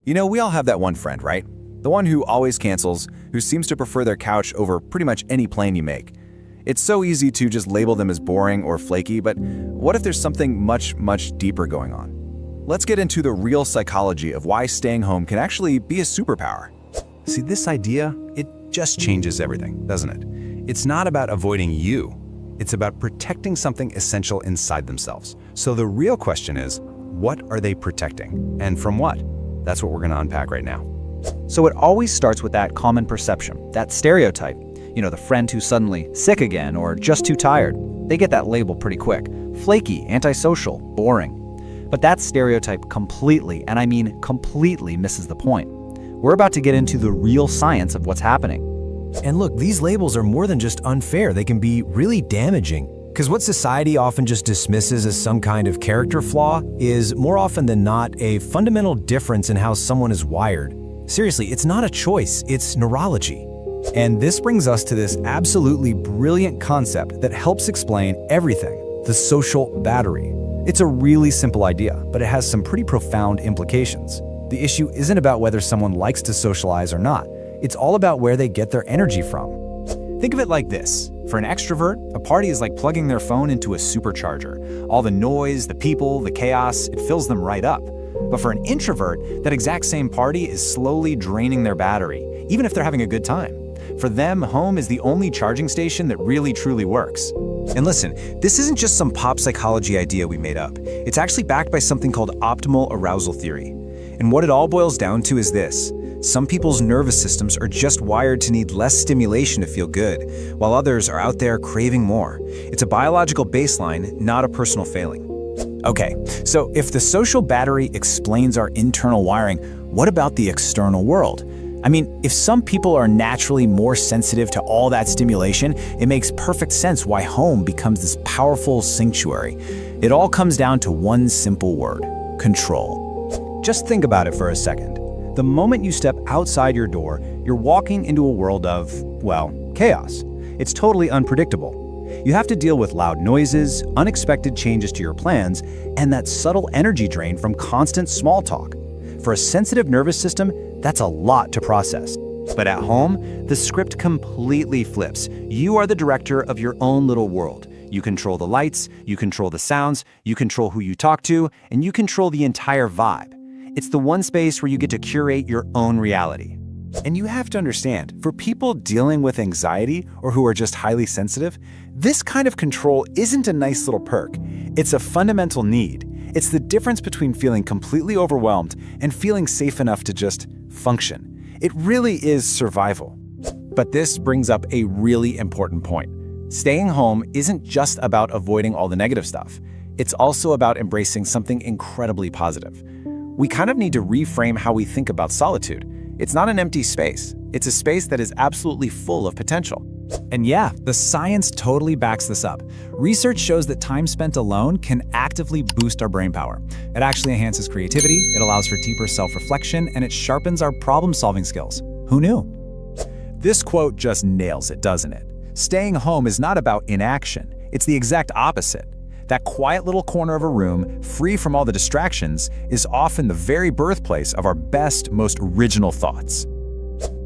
We all have that one friend, right? The one who always cancels, who seems to prefer their couch over pretty much any plan you make. It's so easy to just label them as boring or flaky, but what if there's something much, much deeper going on? Let's get into the real psychology of why staying home can actually be a superpower. See, this idea, it just changes everything, doesn't it? It's not about avoiding you. It's about protecting something essential inside themselves. So the real question is, what are they protecting? And from what? That's what we're going to unpack right now. So it always starts with that common perception, that stereotype. The friend who's suddenly sick again or just too tired. They get that label pretty quick. Flaky, antisocial, boring. But that stereotype completely, and I mean completely, misses the point. We're about to get into the real science of what's happening. And look, these labels are more than just unfair. They can be really damaging. Because what society often just dismisses as some kind of character flaw is, more often than not, a fundamental difference in how someone is wired. Seriously, it's not a choice, it's neurology. And this brings us to this absolutely brilliant concept that helps explain everything: the social battery. It's a really simple idea, but it has some pretty profound implications. The issue isn't about whether someone likes to socialize or not. It's all about where they get their energy from. Think of it like this. For an extrovert, a party is like plugging their phone into a supercharger. All the noise, the people, the chaos, it fills them right up. But for an introvert, that exact same party is slowly draining their battery, even if they're having a good time. For them, home is the only charging station that really truly works. And listen, this isn't just some pop psychology idea we made up. It's actually backed by something called optimal arousal theory. And what it all boils down to is this: some people's nervous systems are just wired to need less stimulation to feel good, while others are out there craving more. It's a biological baseline, not a personal failing. Okay, so if the social battery explains our internal wiring, what about the external world? I mean, if some people are naturally more sensitive to all that stimulation, it makes perfect sense why home becomes this powerful sanctuary. It all comes down to one simple word: control. Just think about it for a second. The moment you step outside your door, you're walking into a world of, well, chaos. It's totally unpredictable. You have to deal with loud noises, unexpected changes to your plans, and that subtle energy drain from constant small talk. For a sensitive nervous system, that's a lot to process. But at home, the script completely flips. You are the director of your own little world. You control the lights, you control the sounds, you control who you talk to, and you control the entire vibe. It's the one space where you get to curate your own reality. And you have to understand, for people dealing with anxiety or who are just highly sensitive, this kind of control isn't a nice little perk. It's a fundamental need. It's the difference between feeling completely overwhelmed and feeling safe enough to just function. It really is survival. But this brings up a really important point. Staying home isn't just about avoiding all the negative stuff. It's also about embracing something incredibly positive. We kind of need to reframe how we think about solitude. It's not an empty space. It's a space that is absolutely full of potential. And yeah, the science totally backs this up. Research shows that time spent alone can actively boost our brain power. It actually enhances creativity, it allows for deeper self-reflection, and it sharpens our problem-solving skills. Who knew? This quote just nails it, doesn't it? Staying home is not about inaction. It's the exact opposite. That quiet little corner of a room, free from all the distractions, is often the very birthplace of our best, most original thoughts.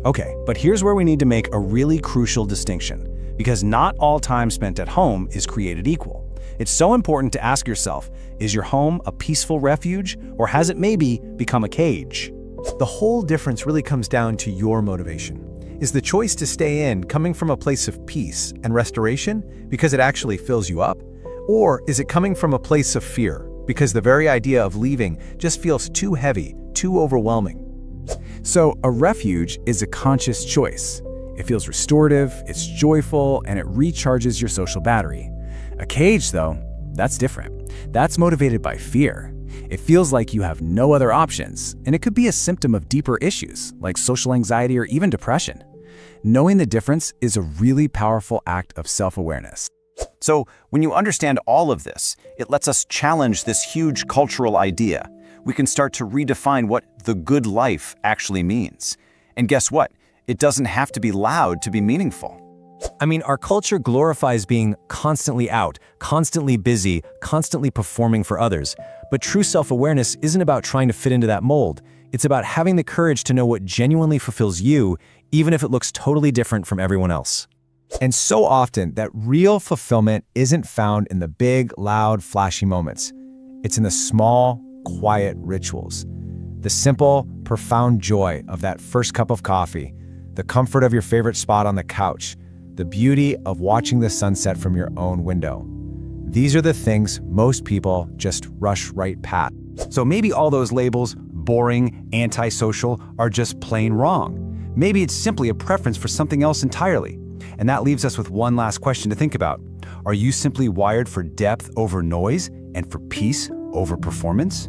Okay, but here's where we need to make a really crucial distinction, because not all time spent at home is created equal. It's so important to ask yourself, is your home a peaceful refuge, or has it maybe become a cage? The whole difference really comes down to your motivation. Is the choice to stay in coming from a place of peace and restoration because it actually fills you up? Or is it coming from a place of fear because the very idea of leaving just feels too heavy, too overwhelming? So a refuge is a conscious choice. It feels restorative, it's joyful, and it recharges your social battery. A cage, though, that's different. That's motivated by fear. It feels like you have no other options, and it could be a symptom of deeper issues like social anxiety or even depression. Knowing the difference is a really powerful act of self-awareness. So when you understand all of this, it lets us challenge this huge cultural idea. We can start to redefine what the good life actually means. And guess what? It doesn't have to be loud to be meaningful. I mean, our culture glorifies being constantly out, constantly busy, constantly performing for others. But true self-awareness isn't about trying to fit into that mold. It's about having the courage to know what genuinely fulfills you, even if it looks totally different from everyone else. And so often, that real fulfillment isn't found in the big, loud, flashy moments. It's in the small, quiet rituals. The simple, profound joy of that first cup of coffee, the comfort of your favorite spot on the couch, the beauty of watching the sunset from your own window. These are the things most people just rush right past. So maybe all those labels, boring, antisocial, are just plain wrong. Maybe it's simply a preference for something else entirely. And that leaves us with one last question to think about. Are you simply wired for depth over noise and for peace over performance?